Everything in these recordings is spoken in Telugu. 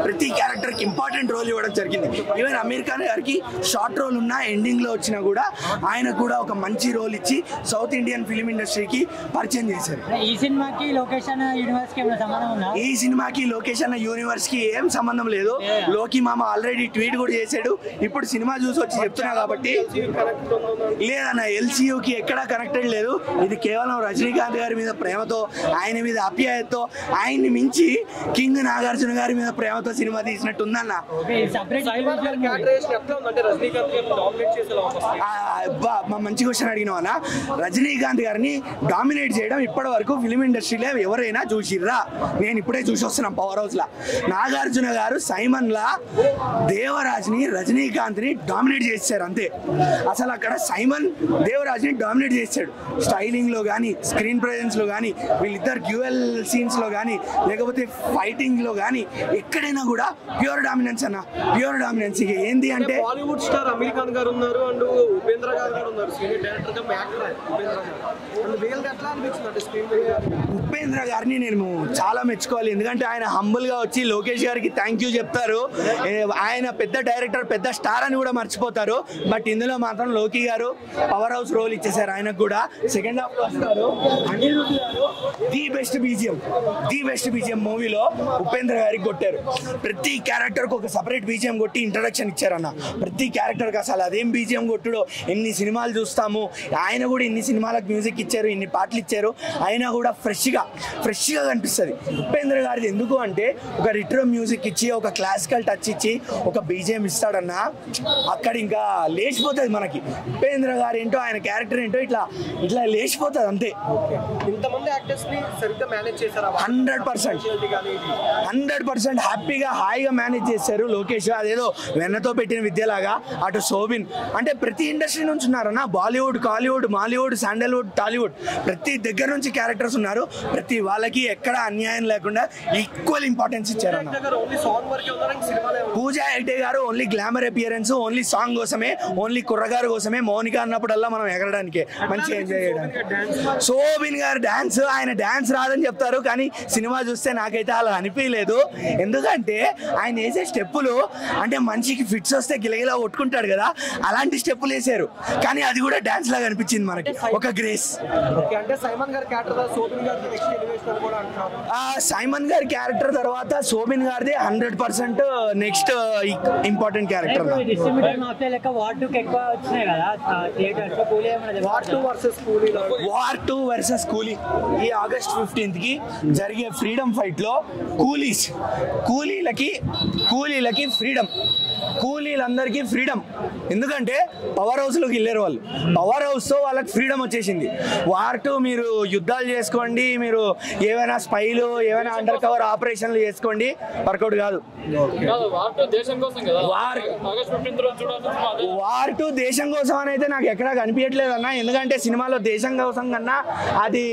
ప్రతి క్యారెక్టర్కి ఇంపార్టెంట్ రోల్ ఇవ్వడం జరిగింది. ఈవెన్ అమీర్ ఖాన్ గారికి షార్ట్ రోల్ ఉన్న ఎండింగ్లో వచ్చినా కూడా ఆయన కూడా ఒక మంచి రోల్ ఇచ్చి సౌత్ ఇండియన్ ఫిలిం ఇండస్ట్రీకి పరిచయం చేశారు. ఈ సినిమాకి లొకేషన్ యూనివర్స్కి ఏమైనా సంబంధం ఉందా? ఈ సినిమాకి లొకేషన్ యూనివర్స్కి ఏం సంబంధం లేదు. లోకి మామ ఆల్రెడీ ట్వీట్ కూడా చేశాడు. ఇప్పుడు సినిమా చూసి వచ్చి చెప్తున్నా కాబట్టి లేదన్న, ఎల్సీయూకి ఎక్కడా కనెక్టెడ్ లేదు. ఇది కేవలం రజనీకాంత్ గారి మీద ప్రేమతో, ఆయన మీద అప్యాయతతో, ఆయన్ని మించి కింగ్ నాగార్జున గారి మీద ప్రేమతో సినిమా తీసినట్టు ఉందన్న. మంచి క్వశ్చన్ అడిగినావు అన్న. రజనీకాంత్ గారిని డామినేట్ చేయడం ఇప్పటి వరకు ఫిలిం ఇండస్ట్రీలో ఎవరైనా చూసిర్రా? నేను ఇప్పుడే చూసి వస్తున్నాను పవర్ హౌస్ లా. నాగార్జున గారు సైమన్ లా దేవరాజ్ని రజనీకాంత్ని డామినేట్ చేశారు అంతే. అసలు అక్కడ సైమన్ దేవరాజ్ని డామినేట్ చేశాడు. స్టైలింగ్ లో కానీ, స్క్రీన్ ప్రెజెన్స్ లో కానీ, వీళ్ళిద్దరు డ్యూయల్ సీన్స్ లో కానీ, లేకపోతే ఫైటింగ్ లో కానీ ఎక్కడైనా కూడా ప్యూర్ డామినెన్స్ అన్న, ప్యూర్ డామినెన్స్. ఇక ఏంది అంటే బాలీవుడ్ స్టార్ అమీర్ ఖాన్ గారు ఉన్నారు అండ్ ఉపేంద్ర గారు కూడా ఉన్నారు, సీనియర్ డైరెక్టర్ గా యాక్టర్ ఉపేంద్ర గారు. వీళ్ళకి ఎట్లా అనిపించింది అంటే స్క్రీన్ మీద? ఉపేంద్ర గారిని నేను చాలా మెచ్చుకోవాలి. ఎందుకంటే ఆయన హంబుల్ గా వచ్చి లోకేష్ గారికి థ్యాంక్ యూ చెప్తారు. ఆయన పెద్ద డైరెక్టర్, పెద్ద స్టార్ అని కూడా మర్చిపోతారు. బట్ ఇందులో మాత్రం లోకి గారు పవర్ హౌస్ రోల్ ఇచ్చేసారు. ఆయనకు కూడా సెకండ్ హాఫ్ వస్తారు. అనిరుద్ధ్ గారు ది బెస్ట్ బీజిఎం మూవీలో ఉపేంద్ర గారికి కొట్టారు. ప్రతి క్యారెక్టర్ కు ఒక సపరేట్ బీజిఎం కొట్టి ఇంట్రడక్షన్ ఇచ్చారన్న. ప్రతి క్యారెక్టర్ కి అసలు అదేం బీజిఎం కొట్టుడో. ఎన్ని సినిమాలు చూస్తాము, ఆయన కూడా ఇన్ని సినిమాలకు మ్యూజిక్ ఇచ్చారు, ఇన్ని పాటలు ఇచ్చారు. అయినా కూడా ఫ్రెష్ గా కనిపిస్తుంది. ఉపేంద్ర గారిది ఎందుకు అంటే ఒక రిట్రో మ్యూజిక్ ఇచ్చి, ఒక క్లాసికల్ టచ్ ఇచ్చి, ఒక బీజిఎం ఇస్తాడన్నా అక్కడ ఇంకా లేచిపోతుంది మనకి. ఉపేంద్ర గారు ఏంటో, ఆయన క్యారెక్టర్ ఏంటో ఇట్లా లేచిపోతుంది అంతే. ఇంతమంది యాక్టర్స్ ని సరిగ్గా మేనేజ్ చేశారు. 100% హ్యాపీగా హాయిగా మేనేజ్ చేశారు లోకేష్. అదేదో వెన్నతో పెట్టిన విద్యలాగా. అటు శోభిన్ అంటే ప్రతి ఇండస్ట్రీ నుంచి ఉన్నారన్న. బాలీవుడ్, కాలీవుడ్, మాలీవుడ్, శాండల్వుడ్, టాలీవుడ్ ప్రతి దగ్గర నుంచి క్యారెక్టర్స్ ఉన్నారు. ప్రతి వాళ్ళకి ఎక్కడ అన్యాయం లేకుండా ఈక్వల్ ఇంపార్టెన్స్ ఇచ్చారు. పూజా హెగ్డే గారు only glamour appearance, only song కోసమే, ఓన్లీ కుర్రగారు కోసమే. మౌనిక అన్నప్పుడల్లా మనం ఎగరడానికి, మంచిగా ఎంజాయ్ చేయడానికి. శోభిన్ గారు డాన్స్, ఆయన డాన్స్ రాదని చెప్తారు కానీ సినిమా చూస్తే నాకైతే అలా అనిపించలేదు. ఎందుకంటే ఆయన వేసే స్టెప్పులు అంటే మనిషికి ఫిట్స్ వస్తే గిలగిలా కొట్టుకుంటాడు కదా, అలాంటి స్టెప్పులు వేసారు. కానీ అది కూడా డాన్స్ లాగా అనిపించింది మనకి, ఒక గ్రేస్. సైమన్ గారి క్యారెక్టర్ తర్వాత శోభిన్ గారిది 100% next important character. War 2 versus కూలీ ఈ ఆగస్ట్ 15th కి జరిగే ఫ్రీడమ్ ఫైట్ లో కూలీలకి ఫ్రీడమ్, కూలీలందరికీ ఫ్రీడమ్. ఎందుకంటే పవర్ హౌస్ లోకి వెళ్ళారు వాళ్ళు. పవర్ హౌస్ తో వాళ్ళకి ఫ్రీడమ్ వచ్చేసింది. వార్ 2 మీరు యుద్ధాలు చేసుకోండి, మీరు ఏమైనా స్పైలు, ఏమైనా అండర్ కవర్ ఆపరేషన్లు చేసుకోండి, వర్కౌట్ కాదు. వార్ 2 దేశం కోసం అని అయితే నాకు ఎక్కడా కనిపించట్లేదు అన్న. ఎందుకంటే సినిమాలో దేశం కోసం కన్నా అది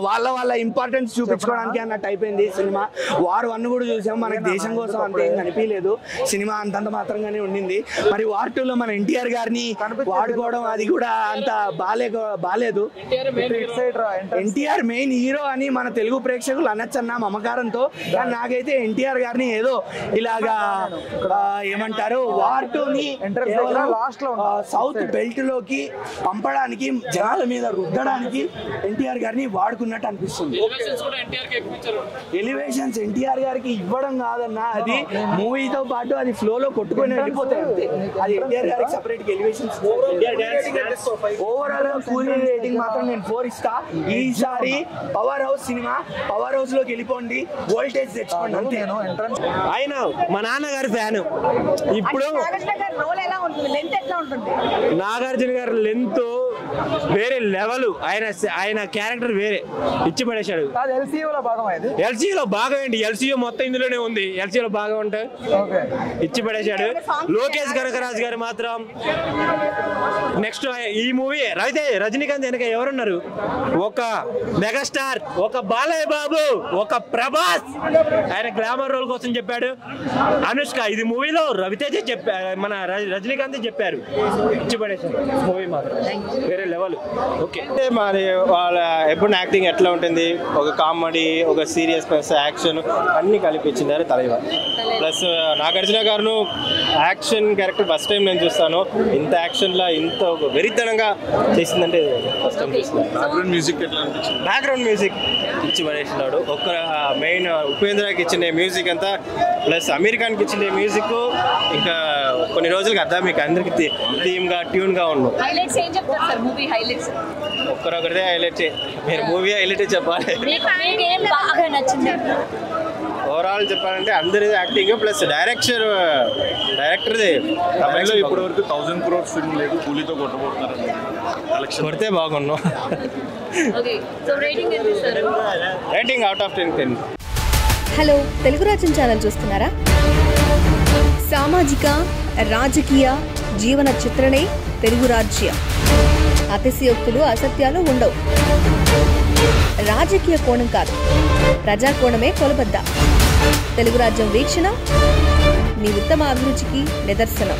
వాళ్ళ ఇంపార్టెన్స్ చూపించుకోవడానికి అన్నట్టు అయిపోయింది సినిమా. వార్ 1 కూడా చూసాం, మనకి దేశం కోసం అంతే ఏం కనిపించలేదు. సినిమా అంతంత మాత్రంగానే ఉండింది. మరి వార్ 2 లో మన ఎన్టీఆర్ గారిని వాడుకోవడం అది కూడా అంత బాలేదు. ఎన్టీఆర్ మెయిన్ హీరో అని మన తెలుగు ప్రేక్షకులు అనొచ్చన్న మమకారంతో. కానీ నాకైతే ఎన్టీఆర్ గారిని ఏదో ఇలాగా ఏమంటారు, వార్ 2ని సౌత్ బెల్ట్ లోకి పంపడానికి, జనాల మీద రుద్దడానికి ఎన్టీఆర్ గారిని వాడుకున్నట్టు అనిపిస్తుంది. ఎలివేషన్స్ ఎన్టీఆర్ గారికి ఇవ్వడం కాదన్నా, అది మూవీతో పాటు అది ఫ్లోలో కొట్టుకొని వెళ్ళిపోతాయి అంతే. అది ఎన్టీఆర్ గారికి సపరేట్ ఎలివేషన్స్. ఓవరాల్ గా కూలీ రేటింగ్ మాత్రం నేను 4 ఇస్తా. ఈసారి power house cinema, power house లోకి వెళ్ళిపోండి, వోల్టేజ్ తెచ్చుకోండి అంతే. ఆయన మా నాన్నగారి ఫ్యాన్. ఇప్పుడు నాగార్జున గారి లెంత్ వేరే లెవెల్, ఆయన క్యారెక్టర్ వేరే ఇచ్చి పడేశాడు. ఎల్సీలో భాగం ఏంటి? ఎల్సీయూ మొత్తం ఇందులోనే ఉంది. ఎల్సీలో భాగం ఉంటే ఇచ్చి పడేశాడు. లోకేష్ కనకరాజు గారు మాత్రం నెక్స్ట్ ఈ మూవీ అయితే రజనీకాంత్ వెనక ఎవరున్నారు? ఒక మెగాస్టార్, ఒక బాలయ్య బాబు, ఒక ప్రభాస్. ఆయన గ్లామర్ రోల్ కోసం చెప్పాడు. అనుష్క ఇది మూవీలో రవితేజ చెప్పారు, మన రజనీకాంత్ చెప్పారు. ఇచ్చి పడేశాడు మూవీ మాత్రం వేరే లెవెల్. ఓకే, మరి వాళ్ళ ఎప్పుడు యాక్టింగ్ ఎట్లా ఉంటుంది? ఒక కామెడీ, ఒక సీరియస్ యాక్షన్ అన్ని కల్పించింది. గారు తలైవ. ప్లస్ నాగార్జున గారు యాక్షన్ క్యారెక్టర్ ఫస్ట్ టైం నేను చూస్తాను. ఇంత యాక్షన్లా ఇంత వెరితనంగా చేసిందంటే ఫస్ట్ టైం చూస్తాను. బ్యాక్గ్రౌండ్ మ్యూజిక్ ఇచ్చి పడేసినాడు. ఒక్క మెయిన్ ఉపేంద్రకి ఇచ్చిన మ్యూజిక్ అంతా ప్లస్ అమీర్ ఖాన్కి ఇచ్చిన మ్యూజిక్ ఇంకా కొన్ని రోజులకి అర్థం మీకు అందరికి థీమ్గా ట్యూన్గా ఉన్నాం. ఒక్కరొకరిదే హైలైట్. మీరు మూవీ హైలైట్ చెప్పాలి. ఓవరాల్ చెప్పాలంటే అందరిది యాక్టింగ్ ప్లస్ డైరెక్టర్ది. ఇప్పటి వరకు 1000 crore ఫిల్మ్ లేదు, కూలీతో కొట్టబోతున్నారు. కొడితే బాగున్నాం. Rating out of 10. Hello, Telugu రాజ్యం ఛానల్ చూస్తున్నారా? సామాజిక రాజకీయ జీవన చిత్రణే తెలుగు రాజ్యం. అతిశయోక్తులు అసత్యాలు ఉండవు. రాజకీయ కోణం కాదు, ప్రజా కోణమే కొలబద్ద. తెలుగు రాజ్యం వీక్షణ నీ ఉత్తమ అభిరుచికి నిదర్శనం.